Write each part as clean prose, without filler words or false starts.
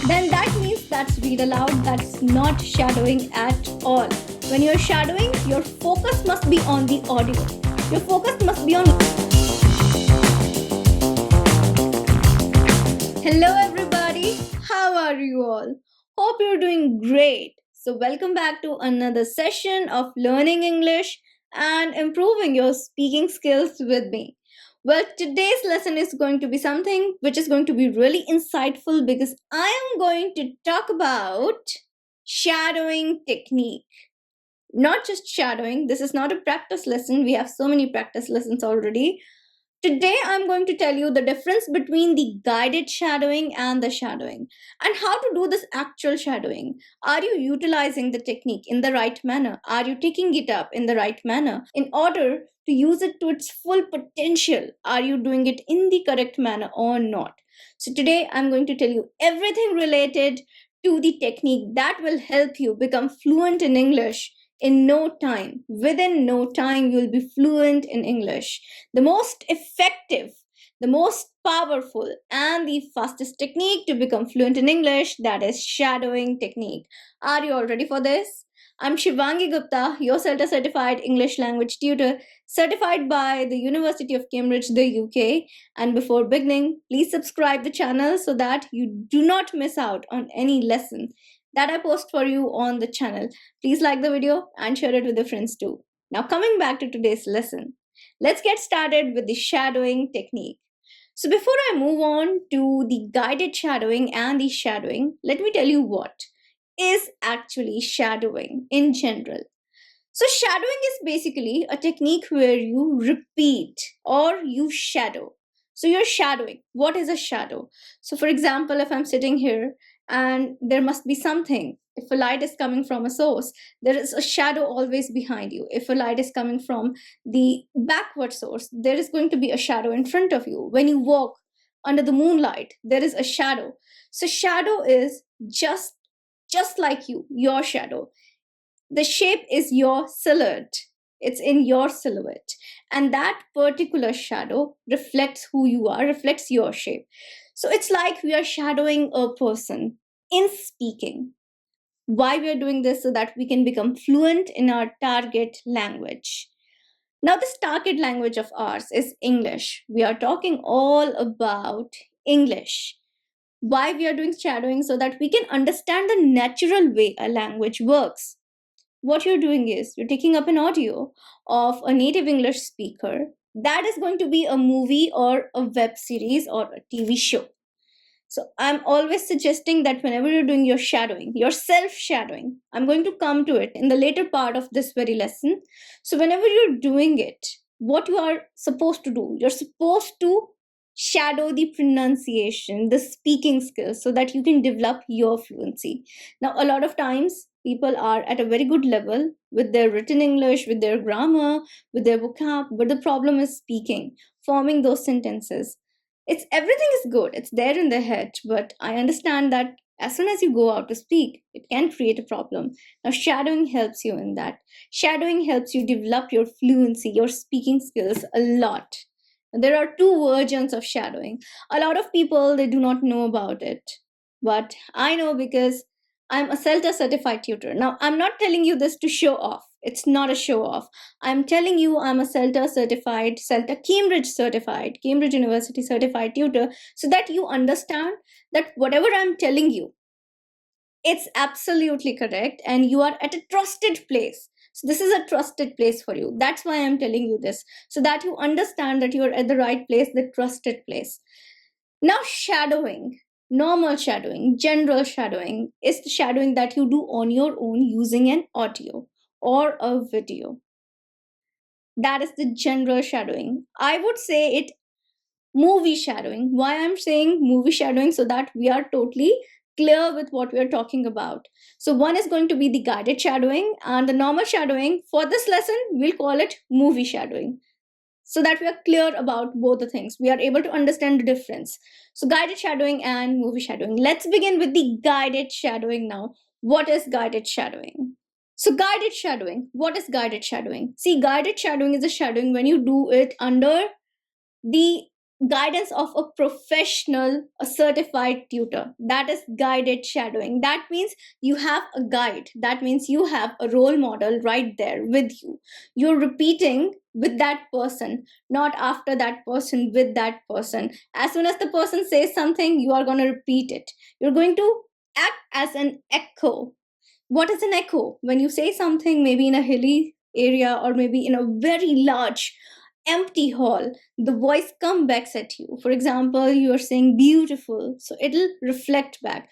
then that means that's read aloud. That's not shadowing at all. When you're shadowing, your focus must be on the audio. Your focus must be on. Hello, everybody. How are you all? Hope you're doing great. So, welcome back to another session of learning English and improving your speaking skills with me. Well, today's lesson is going to be something which is going to be really insightful because I am going to talk about shadowing technique. Not just shadowing, this is not a practice lesson. We have so many practice lessons already. Today, I'm going to tell you the difference between the guided shadowing and the shadowing and how to do this actual shadowing. Are you utilizing the technique in the right manner? Are you taking it up in the right manner in order to use it to its full potential? Are you doing it in the correct manner or not? So, today, I'm going to tell you everything related to the technique that will help you become fluent in English in no time. Within no time, you'll be fluent in English. The most effective, the most powerful, and the fastest technique to become fluent in English, that is shadowing technique. Are you all ready for this? I'm Shivangi Gupta, your CELTA certified English language tutor, certified by the University of Cambridge, the UK. And before beginning, please subscribe the channel so that you do not miss out on any lesson that I post for you on the channel. Please like the video and share it with your friends too. Now, coming back to today's lesson, let's get started with the shadowing technique. So, before I move on to the guided shadowing and the shadowing, let me tell you what is actually shadowing in general. So, shadowing is basically a technique where you repeat or you shadow. So, you're shadowing. What is a shadow? So, for example, if I'm sitting here and there must be something, if a light is coming from a source, there is a shadow always behind you. If a light is coming from the backward source, there is going to be a shadow in front of you. When you walk under the moonlight, there is a shadow. So, shadow is just like you, your shadow. The shape is your silhouette. It's in your silhouette. And that particular shadow reflects who you are, reflects your shape. So it's like we are shadowing a person in speaking. Why we are doing this? So that we can become fluent in our target language. Now, this target language of ours is English. We are talking all about English. Why we are doing shadowing? So that we can understand the natural way a language works. What you're doing is you're taking up an audio of a native English speaker. That is going to be a movie or a web series or a TV show. So I'm always suggesting that whenever you're doing your shadowing, your self shadowing, I'm going to come to it in the later part of this very lesson. So whenever you're doing it, what you are supposed to do, you're supposed to shadow the pronunciation, the speaking skills, so that you can develop your fluency. Now, a lot of times people are at a very good level with their written English, with their grammar, with their vocab, but the problem is speaking, forming those sentences. It's everything is good, it's there in their head, but I understand that as soon as you go out to speak, it can create a problem. Now, shadowing helps you in that. Shadowing helps you develop your fluency, your speaking skills a lot. There are two versions of shadowing. A lot of people, they do not know about it, but I know because I'm a CELTA certified tutor. Now, I'm not telling you this to show off. It's not a show off. I'm telling you I'm a CELTA certified, CELTA Cambridge certified, Cambridge University certified tutor, so that you understand that whatever I'm telling you, it's absolutely correct and you are at a trusted place. So this is a trusted place for you. That's why I'm telling you this, so that you understand that you're at the right place, the trusted place. Now, shadowing, normal shadowing, general shadowing is the shadowing that you do on your own using an audio or a video. That is the general shadowing. I would say it movie shadowing. Why I'm saying movie shadowing? So that we are totally clear with what we are talking about. So one is going to be the guided shadowing, and the normal shadowing. For this lesson, we'll call it movie shadowing, so that we are clear about both the things. We are able to understand the difference. So guided shadowing and movie shadowing. Let's begin with the guided shadowing now. What is guided shadowing? So guided shadowing. What is guided shadowing? See, guided shadowing is a shadowing when you do it under the guidance of a professional, a certified tutor. That is guided shadowing. That means you have a guide. That means you have a role model right there with you. You're repeating with that person, not after that person, with that person. As soon as the person says something, you are going to repeat it. You're going to act as an echo. What is an echo? When you say something, maybe in a hilly area or maybe in a very large empty hall, the voice comes back at you. For example, you are saying beautiful, so it'll reflect back.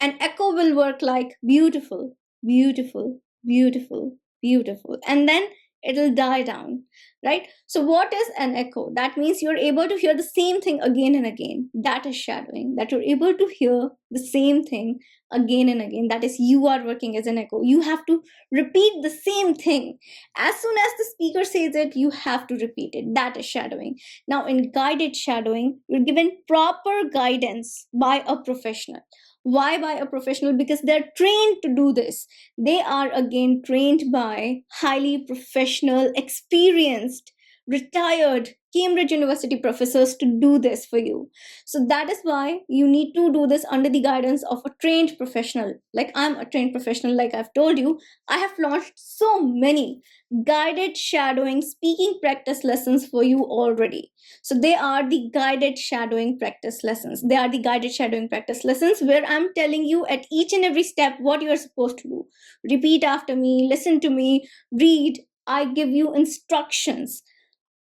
An echo will work like beautiful, beautiful, beautiful, beautiful, and then it'll die down, right? So what is an echo? That means you're able to hear the same thing again and again. That is shadowing, that you're able to hear the same thing again and again. That is, you are working as an echo. You have to repeat the same thing. As soon as the speaker says it, you have to repeat it. That is shadowing. Now in guided shadowing, you're given proper guidance by a professional. Why by a professional? Because they're trained to do this. They are again trained by highly professional, experienced, retired Cambridge University professors to do this for you. So that is why you need to do this under the guidance of a trained professional. Like I'm a trained professional, like I've told you, I have launched so many guided shadowing speaking practice lessons for you already. So they are the guided shadowing practice lessons. They are the guided shadowing practice lessons where I'm telling you at each and every step what you are supposed to do. Repeat after me, listen to me, read. I give you instructions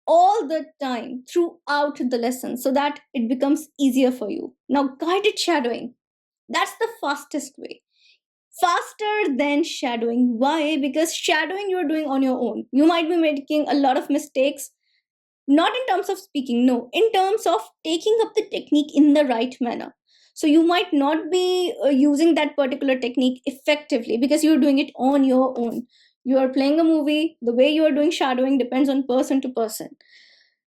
all the time throughout the lesson so that it becomes easier for you. Now, guided shadowing, that's the fastest way. Faster than shadowing. Why? Because shadowing you're doing on your own. You might be making a lot of mistakes, not in terms of speaking, no, in terms of taking up the technique in the right manner. So you might not be using that particular technique effectively because you're doing it on your own. You are playing a movie. The way you are doing shadowing depends on person to person.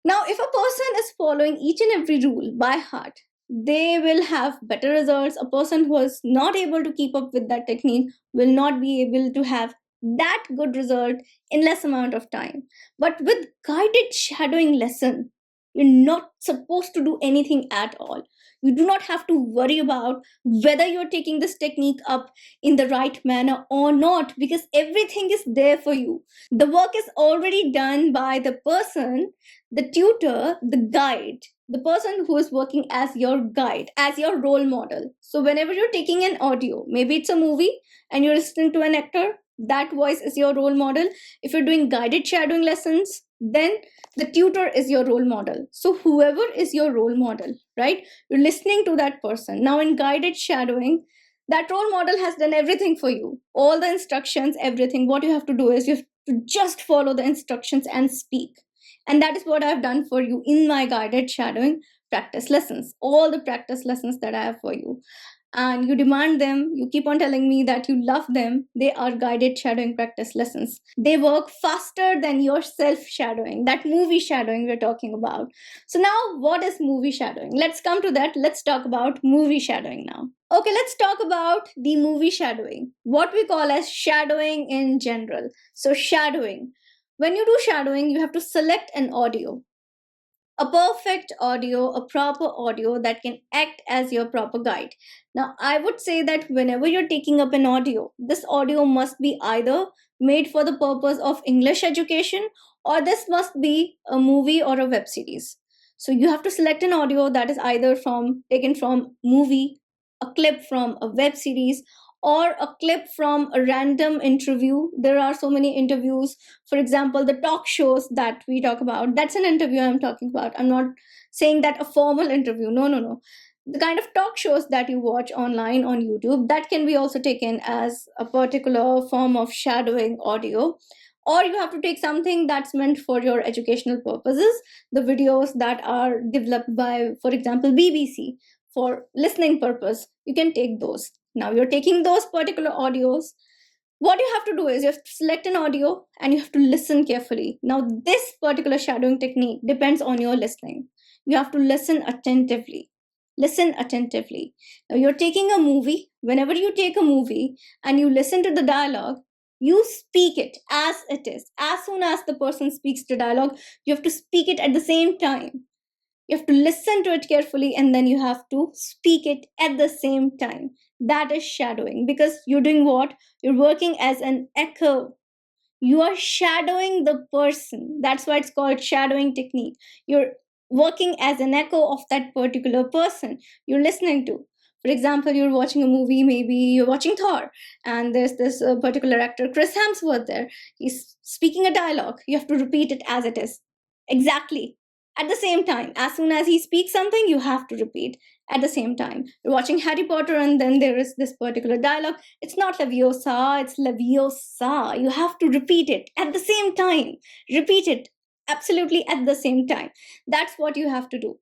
Now, if a person is following each and every rule by heart, they will have better results. A person who is not able to keep up with that technique will not be able to have that good result in less amount of time. But with guided shadowing lesson, you're not supposed to do anything at all. You do not have to worry about whether you're taking this technique up in the right manner or not, because everything is there for you. The work is already done by the person, the tutor, the guide, the person who is working as your guide, as your role model. So whenever you're taking an audio, maybe it's a movie and you're listening to an actor, that voice is your role model. If you're doing guided shadowing lessons, then the tutor is your role model. So whoever is your role model, right? You're listening to that person. Now in guided shadowing, that role model has done everything for you. All the instructions, everything. What you have to do is you have to just follow the instructions and speak. And that is what I've done for you in my guided shadowing practice lessons. All the practice lessons that I have for you. And you demand them, you keep on telling me that you love them. They are guided shadowing practice lessons. They work faster than your self shadowing, that movie shadowing we're talking about. So, now what is movie shadowing? Let's come to that. Let's talk about movie shadowing now. Okay, let's talk about the movie shadowing, what we call as shadowing in general. So, shadowing. When you do shadowing, you have to select an audio, a perfect audio, a proper audio that can act as your proper guide. Now, I would say that whenever you're taking up an audio, this audio must be either made for the purpose of English education or this must be a movie or a web series. So you have to select an audio that is either from taken from movie, a clip from a web series, or a clip from a random interview. There are so many interviews. For example, the talk shows that we talk about, that's an interview I'm talking about. I'm not saying that a formal interview. No, no, no. The kind of talk shows that you watch online on YouTube, that can be also taken as a particular form of shadowing audio. Or you have to take something that's meant for your educational purposes, the videos that are developed by, for example, BBC for listening purpose. You can take those. Now you're taking those particular audios. What you have to do is you have to select an audio and you have to listen carefully. Now, this particular shadowing technique depends on your listening. You have to listen attentively. Listen attentively. Now, you're taking a movie. Whenever you take a movie and you listen to the dialogue, you speak it as it is. As soon as the person speaks the dialogue, you have to speak it at the same time. You have to listen to it carefully and then you have to speak it at the same time. That is shadowing, because you're doing what? You're working as an echo. You are shadowing the person. That's why it's called shadowing technique. You're working as an echo of that particular person you're listening to. For example, you're watching a movie, maybe you're watching Thor, and there's this particular actor, Chris Hemsworth, there. He's speaking a dialogue. You have to repeat it as it is. Exactly. At the same time, as soon as he speaks something, you have to repeat at the same time. You're watching Harry Potter, and then there is this particular dialogue. It's not Leviosa, it's Leviosa. You have to repeat it at the same time. Repeat it absolutely at the same time. That's what you have to do.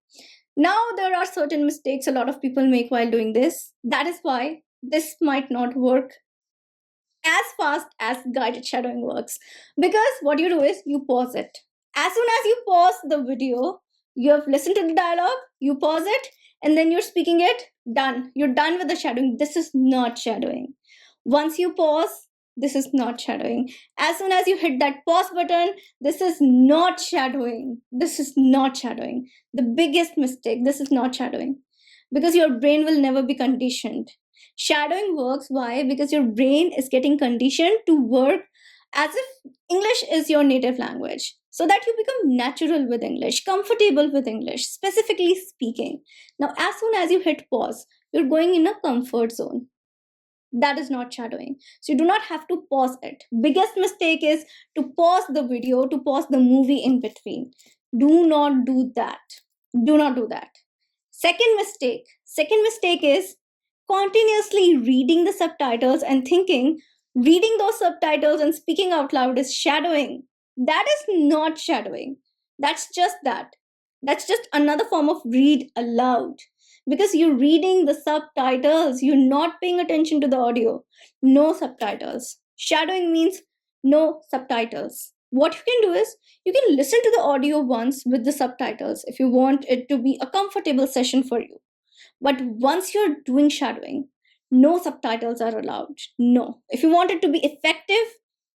Now, there are certain mistakes a lot of people make while doing this. That is why this might not work as fast as guided shadowing works. Because what you do is you pause it. As soon as you pause the video, you have listened to the dialogue, you pause it, and then you're speaking it, done. You're done with the shadowing. This is not shadowing. Once you pause, this is not shadowing. As soon as you hit that pause button, this is not shadowing. This is not shadowing. The biggest mistake, this is not shadowing. Because your brain will never be conditioned. Shadowing works. Why? Because your brain is getting conditioned to work as if English is your native language, so that you become natural with English, comfortable with English, specifically speaking. Now, as soon as you hit pause, you're going in a comfort zone. That is not shadowing. So you do not have to pause it. Biggest mistake is to pause the video, to pause the movie in between. Do not do that. Do not do that. Second mistake is continuously reading the subtitles and thinking reading those subtitles and speaking out loud is shadowing. That is not shadowing. That's just that. That's just another form of read aloud, because you're reading the subtitles, you're not paying attention to the audio. No subtitles. Shadowing means no subtitles. What you can do is you can listen to the audio once with the subtitles if you want it to be a comfortable session for you. But once you're doing shadowing, no subtitles are allowed. No. If you want it to be effective,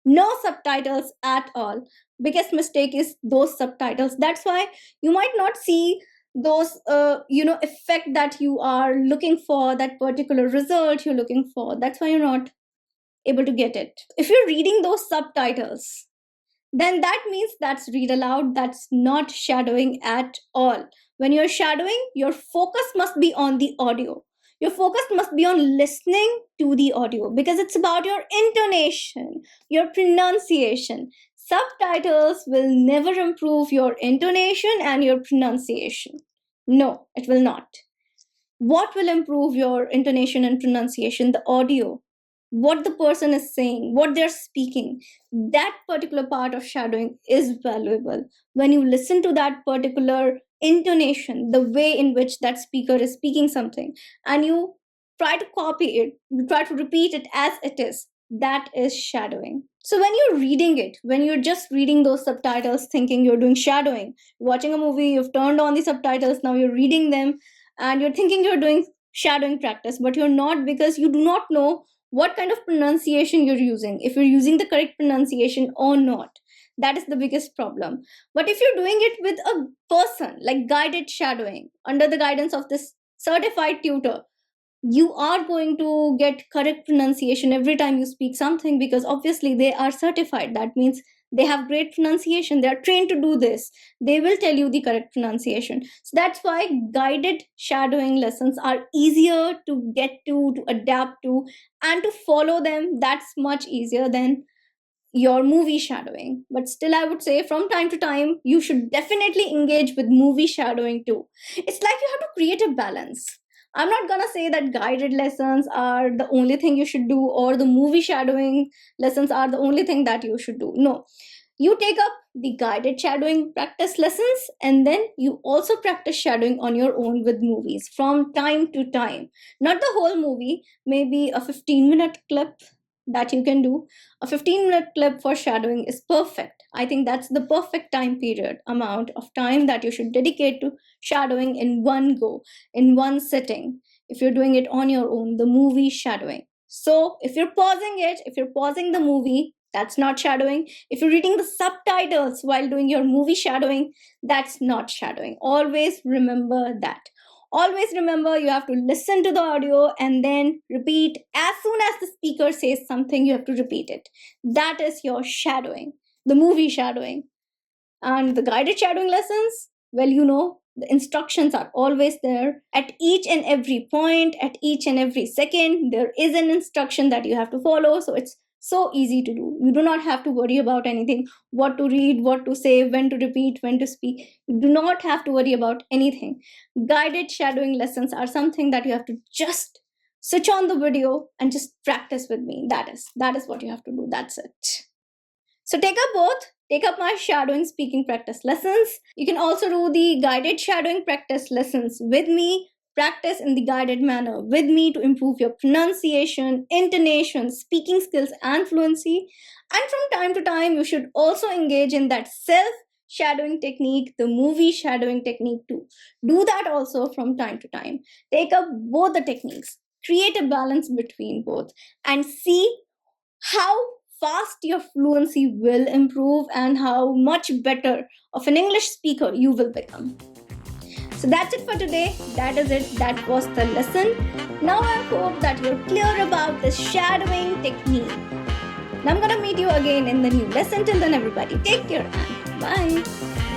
no subtitles at all. Biggest mistake is those subtitles. That's why you might not see those effect that you are looking for, that particular result you're looking for. That's why you're not able to get it. If you're reading those subtitles, then that means that's read aloud. That's not shadowing at all. When you're shadowing, your focus must be on the audio. Your focus must be on listening to the audio, because it's about your intonation, your pronunciation. Subtitles will never improve your intonation and your pronunciation. No, it will not. What will improve your intonation and pronunciation? The audio, what the person is saying, what they're speaking. That particular part of shadowing is valuable. When you listen to that particular intonation, the way in which that speaker is speaking something, and you try to copy it, you try to repeat it as it is, that is shadowing. So when you're reading it, when you're just reading those subtitles thinking you're doing shadowing, watching a movie, you've turned on the subtitles, now you're reading them, and you're thinking you're doing shadowing practice, but you're not, because you do not know what kind of pronunciation you're using, if you're using the correct pronunciation or not. That is the biggest problem. But if you're doing it with a person, like guided shadowing under the guidance of this certified tutor, you are going to get correct pronunciation every time you speak something, because obviously they are certified. That means they have great pronunciation, they are trained to do this, they will tell you the correct pronunciation. So that's why guided shadowing lessons are easier to get to adapt to, and to follow them. That's much easier than your movie shadowing. But still, I would say from time to time you should definitely engage with movie shadowing too. It's like you have to create a balance. I'm not gonna say that guided lessons are the only thing you should do, or the movie shadowing lessons are the only thing that you should do. No, you take up the guided shadowing practice lessons, and then you also practice shadowing on your own with movies from time to time. Not the whole movie, maybe a 15-minute clip that you can do. A 15-minute clip for shadowing is perfect. I think that's the perfect time period, amount of time that you should dedicate to shadowing in one go, in one sitting, if you're doing it on your own, the movie shadowing. So if you're pausing it, if you're pausing the movie, That's not shadowing. If you're reading the subtitles while doing your movie shadowing, that's not shadowing. Always remember that. Always remember you have to listen to the audio and then repeat. As soon as the speaker says something, you have to repeat it. That is your shadowing, the movie shadowing. And the guided shadowing lessons, well, the instructions are always there. At each and every point, at each and every second, there is an instruction that you have to follow. So it's so easy to do. You do not have to worry about anything, what to read, what to say, when to repeat, when to speak. You do not have to worry about anything. Guided shadowing lessons are something that you have to just switch on the video and just practice with me. That is what you have to do. That's it. So take up both. Take up my shadowing speaking practice lessons. You can also do the guided shadowing practice lessons with me. Practice in the guided manner with me to improve your pronunciation, intonation, speaking skills, and fluency. And from time to time, you should also engage in that self shadowing technique, the movie shadowing technique too. Do that also from time to time. Take up both the techniques. Create a balance between both and see how fast your fluency will improve and how much better of an English speaker you will become. So that's it for today. That is it. That was the lesson. Now I hope that you're clear about this shadowing technique. Now I'm gonna meet you again in the new lesson. Till then, everybody, take care and bye.